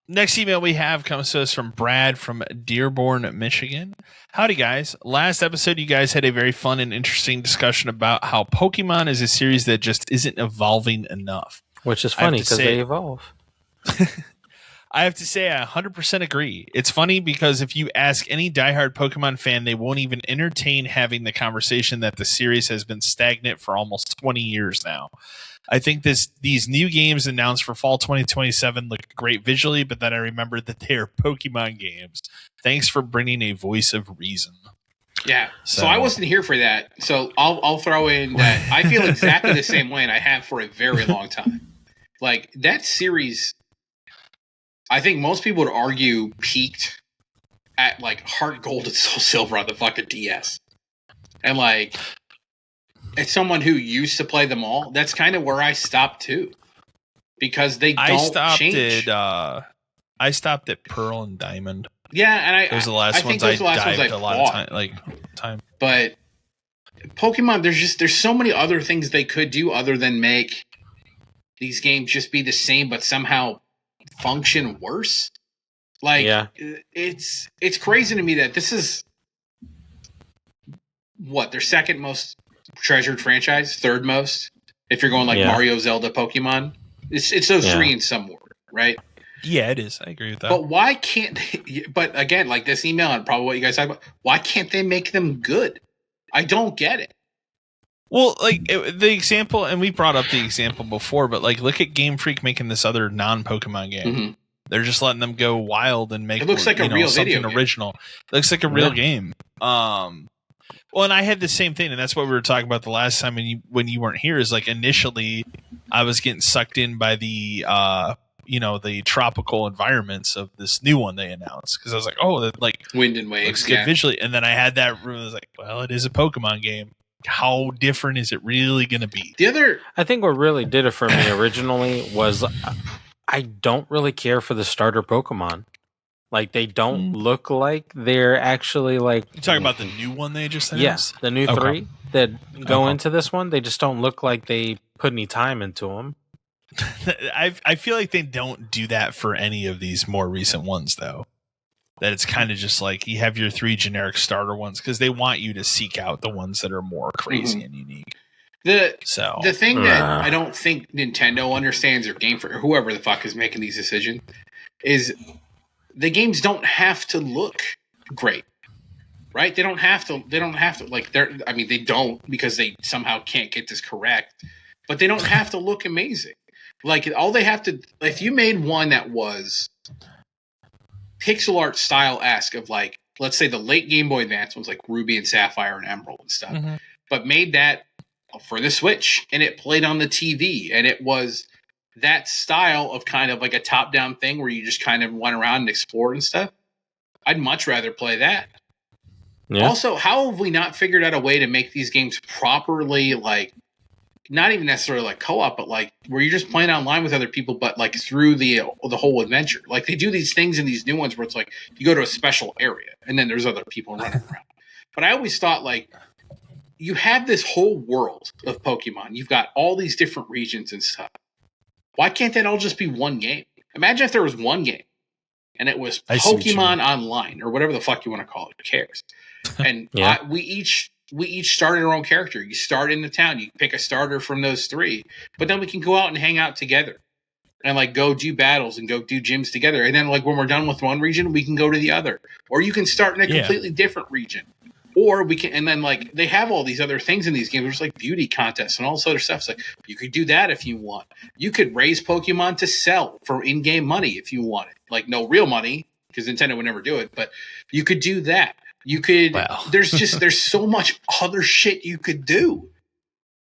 Next email we have comes to us from Brad from Dearborn, Michigan. Howdy, guys. Last episode, you guys had a very fun and interesting discussion about how Pokemon is a series that just isn't evolving enough. Which is funny because they evolve. I have to say, I 100% agree. It's funny because if you ask any diehard Pokemon fan, they won't even entertain having the conversation that the series has been stagnant for almost 20 years now. I think these new games announced for fall 2027 look great visually, but then I remembered that they are Pokemon games. Thanks for bringing a voice of reason. Yeah, so I wasn't here for that. So I'll throw in that I feel exactly the same way, and I have for a very long time. Like, that series, I think most people would argue peaked at, like, Heart Gold and Soul Silver on the fucking DS. And, like, as someone who used to play them all, that's kind of where I stopped, too. Because they don't change. I stopped at Pearl and Diamond. Yeah, and those are the last ones I dived a lot of time. But Pokemon, there's so many other things they could do other than make these games just be the same, but somehow function worse. Like, yeah. It's crazy to me that this is what their second most treasured franchise, third most. If you're going like Mario, Zelda, Pokemon, it's those three in some order, right? Yeah, it is. I agree with that. But why can't they, but again, like this email and probably what you guys talk about, why can't they make them good? I don't get it. Well, like the example, and we brought up the example before, but like look at Game Freak making this other non-Pokemon game. Mm-hmm. They're just letting them go wild and make it looks like a real something video original. It looks like a real game. Well, and I had the same thing, and that's what we were talking about the last time when you weren't here. Is like initially, I was getting sucked in by the the tropical environments of this new one they announced because I was like, oh, that like Wind and Waves looks good visually, and then I had that room. I was like, well, it is a Pokemon game. How different is it really going to be? I think what really did it for me originally was I don't really care for the starter Pokemon. Like, they don't look like they're actually like... You're talking about the new one they just announced? Yes, the new three that go into this one. They just don't look like they put any time into them. I feel like they don't do that for any of these more recent ones, though. That it's kind of just like you have your three generic starter ones because they want you to seek out the ones that are more crazy and unique. The thing that I don't think Nintendo understands or Game Freak or whoever the fuck is making these decisions is the games don't have to look great, right? They don't have to like they don't because they somehow can't get this correct, but they don't have to look amazing. Like all they have to, if you made one that was pixel art style-esque of like, let's say the late Game Boy Advance ones like Ruby and Sapphire and Emerald and stuff, but made that for the Switch and it played on the TV and it was that style of kind of like a top-down thing where you just kind of went around and explored and stuff, I'd much rather play that. Yeah. Also, how have we not figured out a way to make these games properly, like, not even necessarily like co-op, but like where you're just playing online with other people, but like through the whole adventure. Like they do these things in these new ones where it's like you go to a special area and then there's other people running around. But I always thought like you have this whole world of Pokemon. You've got all these different regions and stuff. Why can't that all just be one game? Imagine if there was one game and it was Pokemon Online or whatever the fuck you want to call it. Who cares? And we each started our own character. You start in the town. You pick a starter from those three. But then we can go out and hang out together. And like go do battles and go do gyms together. And then like when we're done with one region, we can go to the other. Or you can start in a completely different region. Or we can, and then like they have all these other things in these games. There's like beauty contests and all this other stuff. It's like you could do that if you want. You could raise Pokemon to sell for in-game money if you wanted. Like no real money, because Nintendo would never do it. But you could do that. You could. Wow. There's so much other shit you could do,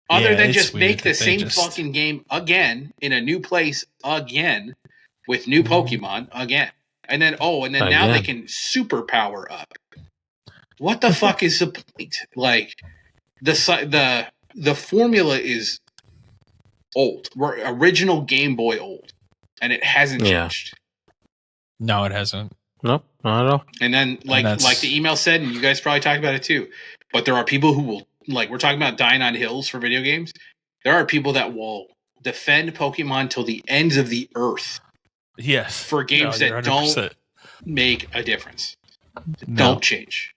other than just make the same fucking game again in a new place again with new Pokemon again, and then now they can super power up. What the fuck is the point? Like the formula is old. We're original Game Boy old, and it hasn't changed. No, it hasn't. Nope, not at all. And then, like the email said, and you guys probably talked about it too, but there are people who will, like, we're talking about dying on hills for video games. There are people that will defend Pokemon till the ends of the earth Yes. For games that don't make a difference. Don't change.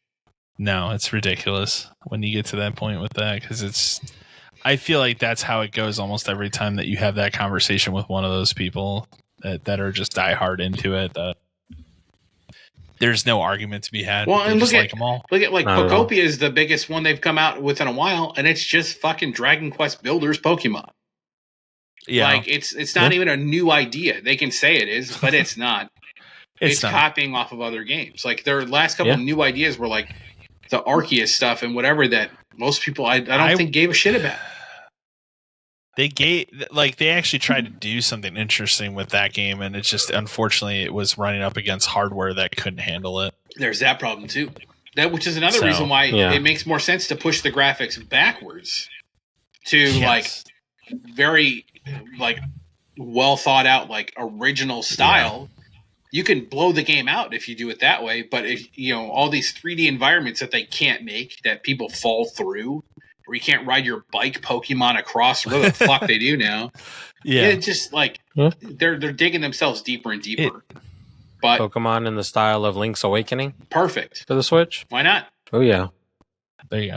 No, it's ridiculous when you get to that point with that, because I feel like that's how it goes almost every time that you have that conversation with one of those people that are just diehard into it. There's no argument to be had. Well, and look at them all. Look at Pokopia is the biggest one they've come out with in a while, and it's just fucking Dragon Quest Builders Pokemon. Yeah, like it's not even a new idea. They can say it is, but it's not. It's copying off of other games. Like their last couple of new ideas were like the Arceus stuff and whatever that most people I don't think gave a shit about. They actually tried to do something interesting with that game, and it's just unfortunately it was running up against hardware that couldn't handle it. There's that problem too. Which is another reason why it makes more sense to push the graphics backwards to like very like well thought out like original style. You can blow the game out if you do it that way, but if all these 3D environments that they can't make, that people fall through, or you can't ride your bike Pokemon across, what the fuck they do now. Yeah. It's just like they're digging themselves deeper and deeper. But Pokemon in the style of Link's Awakening? Perfect. For the Switch? Why not? Oh yeah. There you go.